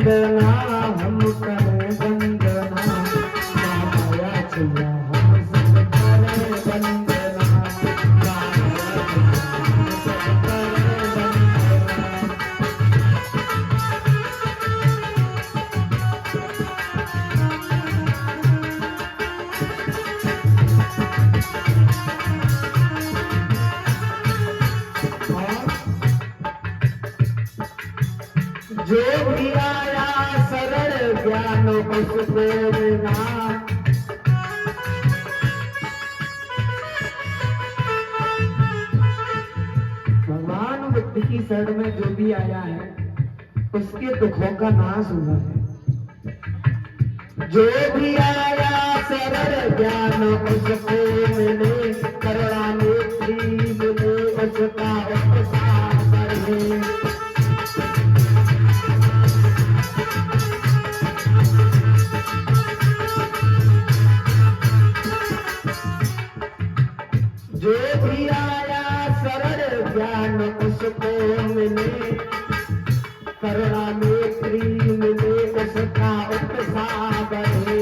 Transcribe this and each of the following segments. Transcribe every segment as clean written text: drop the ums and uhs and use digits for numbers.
वंदना हम करे वंदना महामाया छिया हम सब करे वंदना महामाया छिया हम सब करे जो भी आया सरल ज्ञान उसको बिना भगवान बुद्ध की शरण में जो भी आया है उसके दुखों का नाश हुआ है। जो भी आया सरल ज्ञान उसको मिले करुणा नेत्री मिले उसका उपसार बढ़े। जो भी आया सरल ज्ञान उसको मिले करुणा नेत्री मिले उसका उत्साह बढ़े।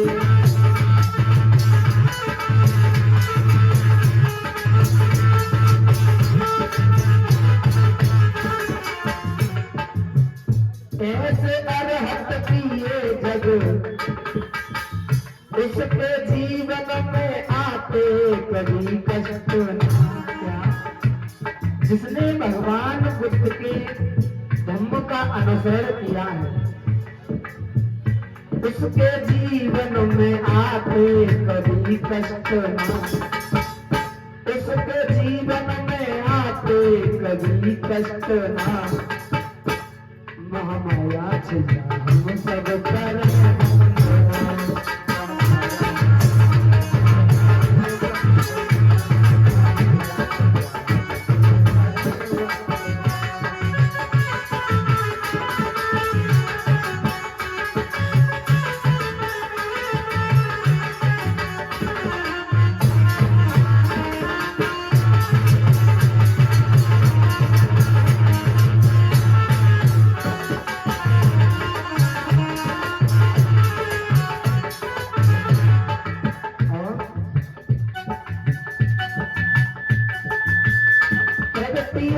ऐसे अरहत पिए जग उसके जीवन में आते कभी कष्ट ना क्या। जिसने भगवान बुद्ध के धम्म का अनुसरण किया है उसके जीवन में आते कभी कष्ट ना। उसके जीवन में आते कभी कष्ट ना। महामाया छिया हम सब करे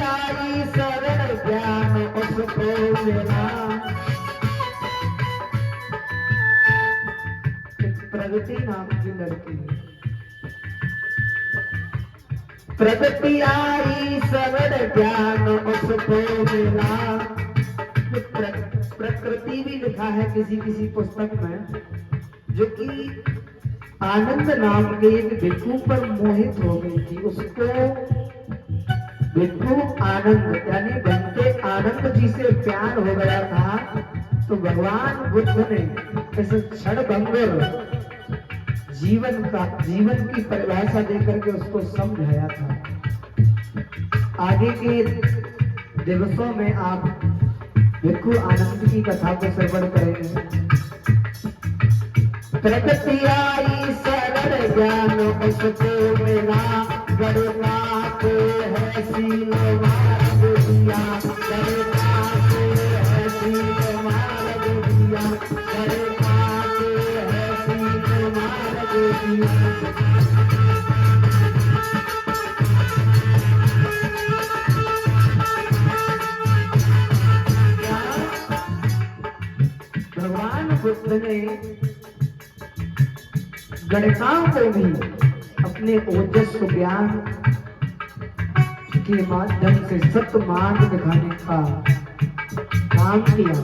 आई सरल ज्ञान उसको मिला। प्रगति नाम की लड़की प्रगति आई सरल ज्ञान उसको मिला। प्रकृति भी लिखा है किसी किसी पुस्तक में जो कि आनंद नाम के एक भिक्षु पर मोहित हो गई थी। उसको भिक्षु आनंद यानी बनते आनंद जी से प्यार हो गया था। तो भगवान बुद्ध ने इस क्षणभंगुर जीवन की परिभाषा देकर के उसको समझाया था। आगे के दिवसों में आप भिक्षु आनंद की कथा को श्रवण करेंगे। प्रगति आई सरल ज्ञान उसको मिला। गरुड़ा को है सील मार्ग दिया। गरुड़ा को है सील मार्ग दिया। गरुड़ा को है सील मार्ग दिया। भगवान बुद्ध ने गणिकाओं को भी अपने ओजस्व ज्ञान के माध्यम से सत्य मार्ग दिखाने का काम किया।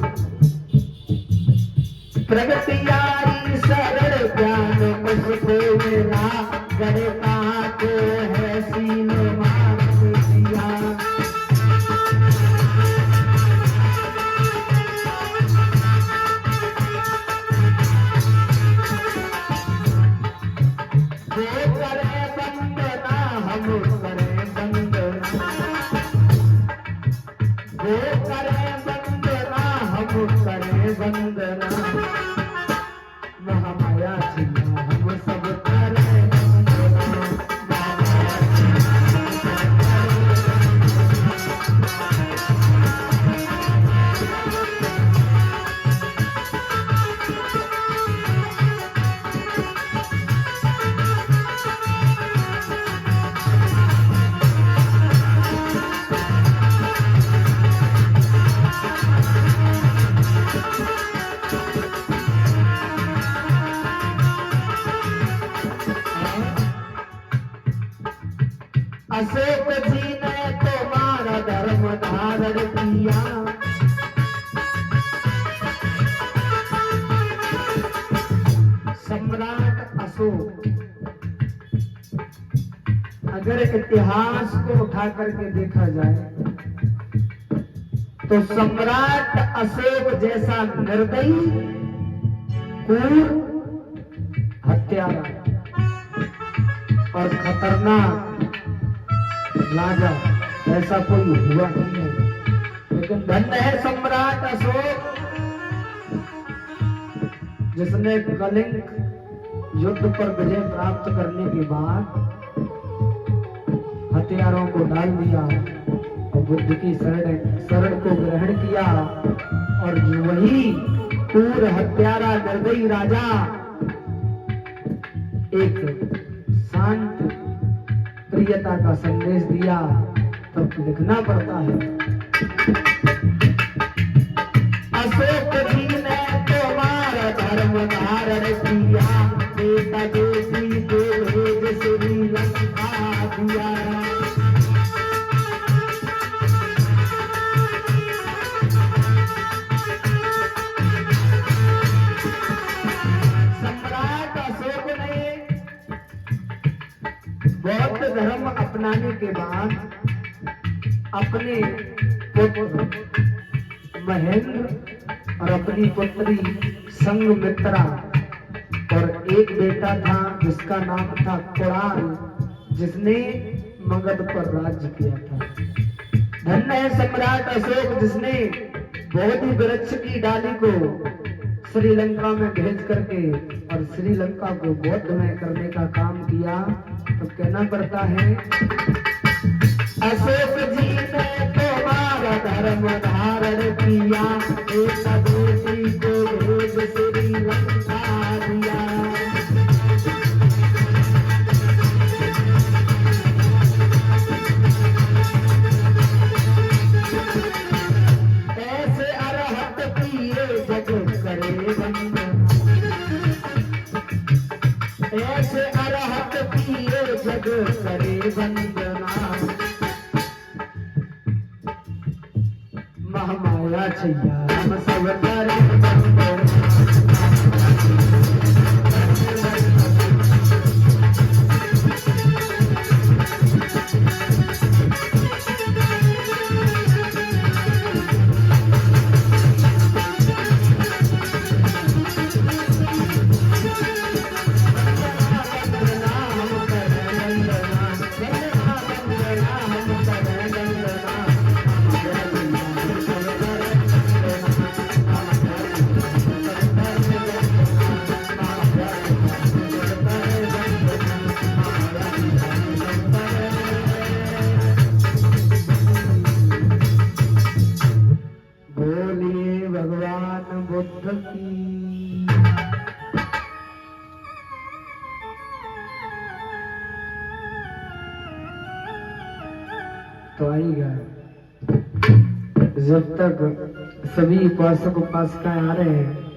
प्रगति आई सरल ज्ञान उसको मिला। गणिका को है सील मार्ग दिया। वंदना महामाया छिया हम सब करे वंदना। अशोक जी ने तुम्हारा धर्म धारण किया। सम्राट अशोक, अगर इतिहास को उठा करके देखा जाए तो सम्राट अशोक जैसा निर्दयी, क्रूर, हत्यारा और खतरनाक राजा ऐसा कोई हुआ नहीं है। लेकिन धन्य है सम्राट अशोक जिसने कलिंग युद्ध पर विजय प्राप्त करने के बाद हथियारों को डाल दिया और बुद्ध की शरण को ग्रहण किया। और वही क्रूर हत्यारा निर्दयी राजा एक शांत प्रियता का संदेश दिया। तब लिखना पड़ता है, अशोक जी ने तुम्हारा धर्म धारण किया, बेटा बेटी को भेज श्रीलंका दिया। सम्राट अशोक ने बौद्ध धर्म अपनाने के बाद अपने पुत्र महेंद्र और अपनी पुत्री संघमित्रा और एक बेटा था जिसका नाम था कुणाल, जिसने मगध पर राज्य किया था। धन्य है सम्राट अशोक जिसने बोधि वृक्ष की डाली को श्रीलंका में भेज करके और श्रीलंका को बौद्धमय करने का काम किया। तो कहना पड़ता है, अशोक जी ने तुम्हारा धर्म धारण किया, बेटा बेटी को भेज श्रीलंका दिया। ऐसे अरहत पिए जग करे वंदना, ऐसे अरहत पिए जग करे वंदना। महामाया छैया हम सब करे वंदना। तो आएगा जब तक सभी उपासक उपासिकाएं आ रहे हैं